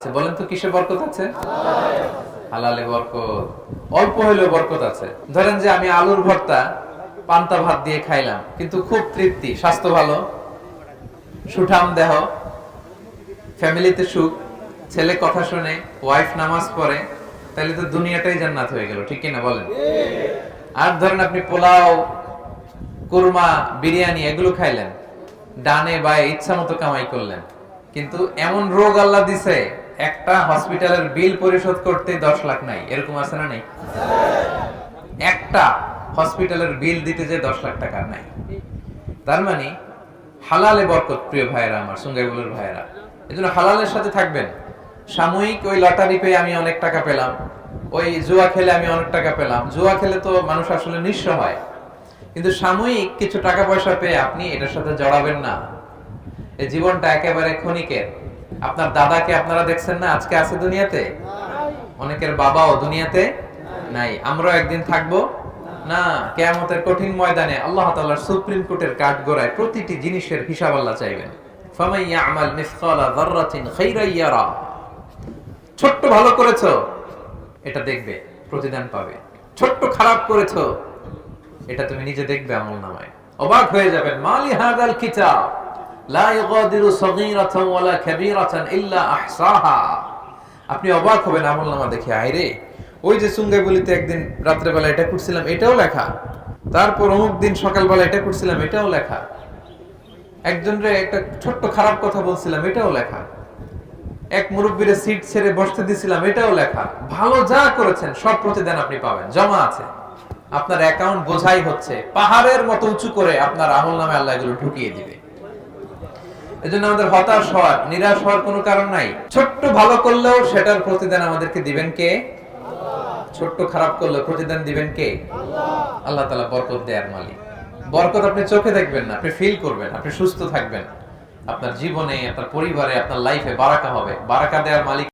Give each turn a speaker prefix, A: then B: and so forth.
A: বলেন তো কিসে বরকত আছে? হালালে বরকত। অল্প হইলেও বরকত আছে। ধরেন যে আমি আলুর ভর্তা পান্তা ভাত দিয়ে খাইলাম, কিন্তু খুব তৃপ্তি, স্বাস্থ্য ভালো, সুঠাম দেহ, ফ্যামিলিতে সুখ, ছেলে কথা শুনে, ওয়াইফ নামাজ পড়ে, তাহলে তো দুনিয়াটাই জান্নাত হয়ে গেল, ঠিক কিনা বলেন? আর ধরেন আপনি পোলাও, কুরমা, বিরিয়ানি এগুলো খাইলেন, ডানে বায়ে ইচ্ছা মতো কামাই করলেন, কিন্তু এমন রোগ আল্লাহ দিছে একটা হসপিটালের বিল পরিশোধ করতে 10 লাখ নাই, এরকম আছে না? নেই? একটা হসপিটালের বিল দিতে যে 10 লাখ টাকা নাই। তার মানে হালালে বরকত। প্রিয় ভাইয়েরা, আমার সুঙ্গাইবুলের ভাইয়েরা, এজন্য হালালের সাথে থাকবেন। সাময়িক ওই লটারি পেয়ে আমি অনেক টাকা পেলাম, ওই জুয়া খেলে আমি অনেক টাকা পেলাম, জুয়া খেলে তো মানুষ আসলে নিঃস্ব হয়, কিন্তু সাময়িক কিছু টাকা পয়সা পেয়ে আপনি এটার সাথে জড়াবেন না। এই জীবনটা একেবারে ক্ষণিকের। আপনার দাদাকে আপনারা দেখছেন না, আজকে আছে দুনিয়াতে, অনেকের বাবাও দুনিয়াতে নাই। আমরাও একদিন থাকবো না। কিয়ামতের কঠিন ময়দানে আল্লাহ তাআলার সুপ্রিম কোর্টের কাঠগড়ায় প্রতিটি জিনিসের হিসাব আল্লাহ চাইবেন। ফামান ইয়ামাল মিসকালা যাররাতিন খাইরান ইয়ারা। ছোট্ট ভালো করেছো, এটা দেখবে, প্রতিদান পাবে। ছোট্ট খারাপ করেছো, এটা তুমি নিজে দেখবে আমলনামায়। অবাক হয়ে যাবেন। মালি হাযাল কিতাব লা ইগাদিরু সাগীরাতান ওয়ালা কাবীরাতান ইল্লা আহসাহা। আপনি অবাক হবেন আমলনামা দেখে। আইরে, ওই যে সুঙ্গাইবুলিতে একদিন রাত্রে বেলা এটা করছিলাম, এটাও লেখা। তারপর অমুক দিন সকালবেলা এটা করছিলাম, এটাও লেখা। একজনরে একটা ছোট্ট খারাপ কথা বলছিলাম, এটাও লেখা। এক মুরব্বীরে সিট ছেড়ে বসতে দিছিলাম, এটাও লেখা। ভালো যা করেছেন সব প্রতিদান আপনি পাবেন, জমা আছে। আপনার অ্যাকাউন্ট বোঝাই হচ্ছে, পাহাড়ের মতো উঁচু করে আপনার আমলনামায় আল্লাহ এগুলো ঢুকিয়ে দিবে। এজন্য আমাদের হতাশ হওয়ার, নিরাশ হওয়ার কোনো কারণ নাই। ছোট্ট ভালো করলেও সেটার প্রতিদান আমাদেরকে দিবেন কে? ছোট্ট খারাপ করলেও প্রতিদান দিবেন কে? আল্লাহ তাআলা বরকত দেয়ার মালিক। বরকত আপনি চোখে দেখবেন না, আপনি ফিল করবেন। আপনি সুস্থ থাকবেন, আপনার জীবনে, আপনার পরিবারে, আপনার লাইফে বারাকা হবে। বারাকা দেয়ার মালিক